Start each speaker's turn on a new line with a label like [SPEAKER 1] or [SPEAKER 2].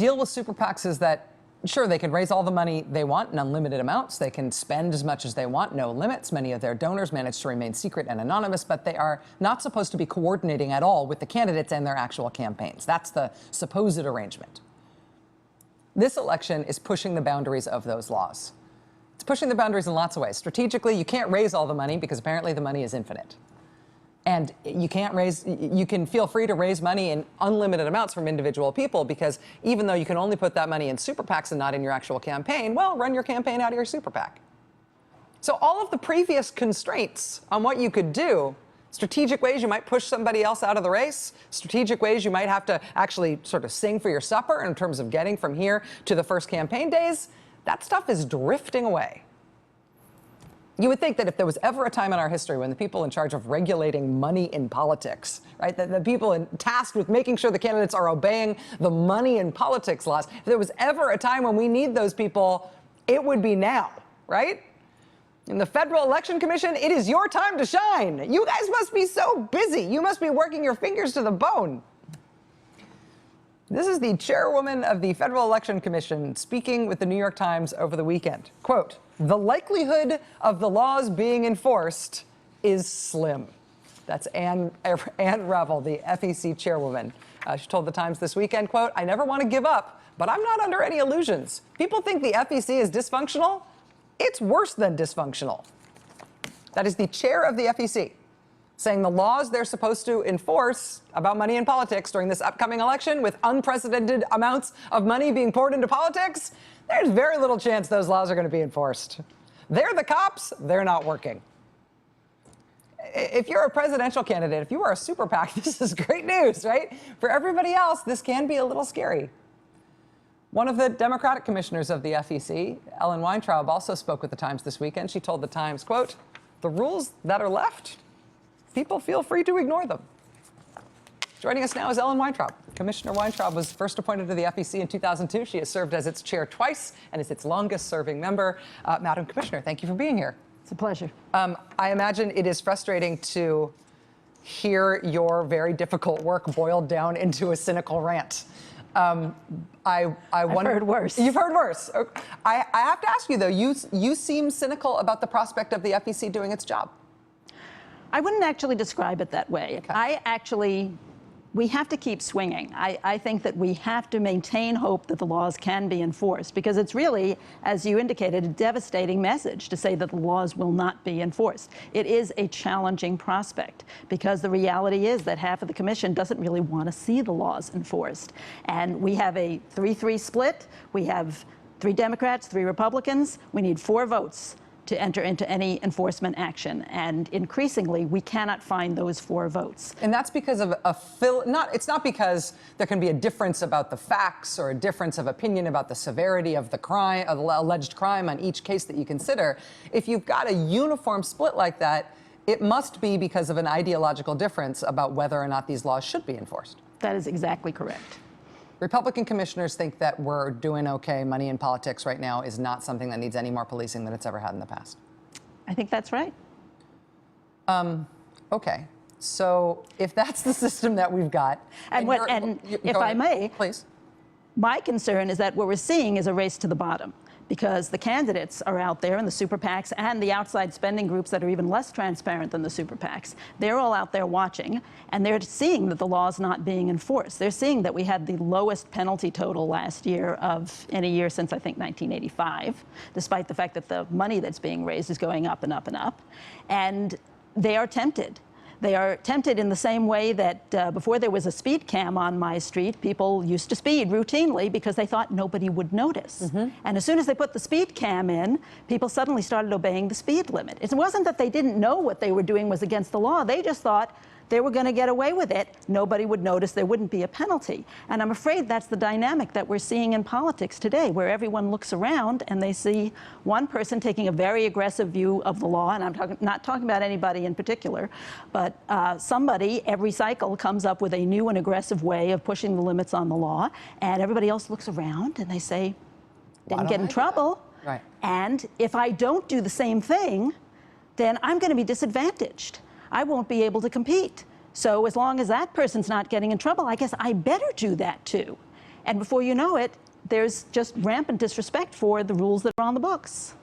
[SPEAKER 1] deal with super PACs is that, sure, they can raise all the money they want in unlimited amounts. They can spend as much as they want, no limits. Many of their donors manage to remain secret and anonymous, but they are not supposed to be coordinating at all with the candidates and their actual campaigns. That's the supposed arrangement. This election is pushing the boundaries of those laws. It's pushing the boundaries in lots of ways. Strategically, you can't raise all the money because apparently the money is infinite. And you can feel free to raise money in unlimited amounts from individual people because even though you can only put that money in super PACs and not in your actual campaign, well, run your campaign out of your super PAC. So all of the previous constraints on what you could do, strategic ways you might push somebody else out of the race, strategic ways you might have to actually sort of sing for your supper in terms of getting from here to the first campaign days, that stuff is drifting away. You would think that if there was ever a time in our history when the people in charge of regulating money in politics, right, the people tasked with making sure the candidates are obeying the money in politics laws, if there was ever a time when we need those people, it would be now, right? In the Federal Election Commission, it is your time to shine. You guys must be so busy. You must be working your fingers to the bone. This is the chairwoman of the Federal Election Commission speaking with the New York Times over the weekend. Quote, "The likelihood of the laws being enforced is slim." That's Ann Revel, the FEC chairwoman. She told the Times this weekend, quote, "I never want to give up, but I'm not under any illusions. People think the FEC is dysfunctional. It's worse than dysfunctional." That is the chair of the FEC saying the laws they're supposed to enforce about money in politics during this upcoming election with unprecedented amounts of money being poured into politics, there's very little chance those laws are going to be enforced. They're the cops, they're not working. If you're a presidential candidate, if you are a super PAC, this is great news, right? For everybody else, this can be a little scary. One of the Democratic commissioners of the FEC, Ellen Weintraub, also spoke with the Times this weekend. She told the Times, quote, "The rules that are left, people feel free to ignore them." Joining us now is Ellen Weintraub. Commissioner Weintraub was first appointed to the FEC in 2002. She has served as its chair twice and is its longest-serving member. Madam Commissioner, thank you for being here.
[SPEAKER 2] It's a pleasure.
[SPEAKER 1] I imagine it is frustrating to hear your very difficult work boiled down into a cynical rant. I've
[SPEAKER 2] heard worse.
[SPEAKER 1] You've heard worse. I have to ask you, though, you seem cynical about the prospect of the FEC doing its job.
[SPEAKER 2] I wouldn't actually describe it that way.
[SPEAKER 1] Okay.
[SPEAKER 2] We have to keep swinging. I think that we have to maintain hope that the laws can be enforced because it's really, as you indicated, a devastating message to say that the laws will not be enforced. It is a challenging prospect because the reality is that half of the commission doesn't really want to see the laws enforced. And we have a 3-3 split. We have 3 Democrats, 3 Republicans. We need 4 votes to enter into any enforcement action. And increasingly, we cannot find those 4 votes.
[SPEAKER 1] And that's because of it's not because there can be a difference about the facts or a difference of opinion about the severity of the crime, of the alleged crime on each case that you consider. If you've got a uniform split like that, it must be because of an ideological difference about whether or not these laws should be enforced.
[SPEAKER 2] That is exactly correct.
[SPEAKER 1] Republican commissioners think that we're doing okay. Money in politics right now is not something that needs any more policing than it's ever had in the past.
[SPEAKER 2] I think that's right.
[SPEAKER 1] Okay. So if that's the system that we've got,
[SPEAKER 2] if I may,
[SPEAKER 1] please.
[SPEAKER 2] My concern is that what we're seeing is a race to the bottom because the candidates are out there in the super PACs and the outside spending groups that are even less transparent than the super PACs. They're all out there watching, and they're seeing that the law's not being enforced. They're seeing that we had the lowest penalty total last year of any year since, I think, 1985, despite the fact that the money that's being raised is going up and up and up. And they are tempted. They are tempted in the same way that before there was a speed cam on my street, people used to speed routinely because they thought nobody would notice. Mm-hmm. And as soon as they put the speed cam in, people suddenly started obeying the speed limit. It wasn't that they didn't know what they were doing was against the law. They just thought they were going to get away with it. Nobody would notice. There wouldn't be a penalty. And I'm afraid that's the dynamic that we're seeing in politics today, where everyone looks around and they see one person taking a very aggressive view of the law. And I'm not talking about anybody in particular, but somebody every cycle comes up with a new and aggressive way of pushing the limits on the law. And everybody else looks around and they say, didn't get in trouble.
[SPEAKER 1] Right.
[SPEAKER 2] And if I don't do the same thing, then I'm going to be disadvantaged. I won't be able to compete. So as long as that person's not getting in trouble, I guess I better do that too. And before you know it, there's just rampant disrespect for the rules that are on the books.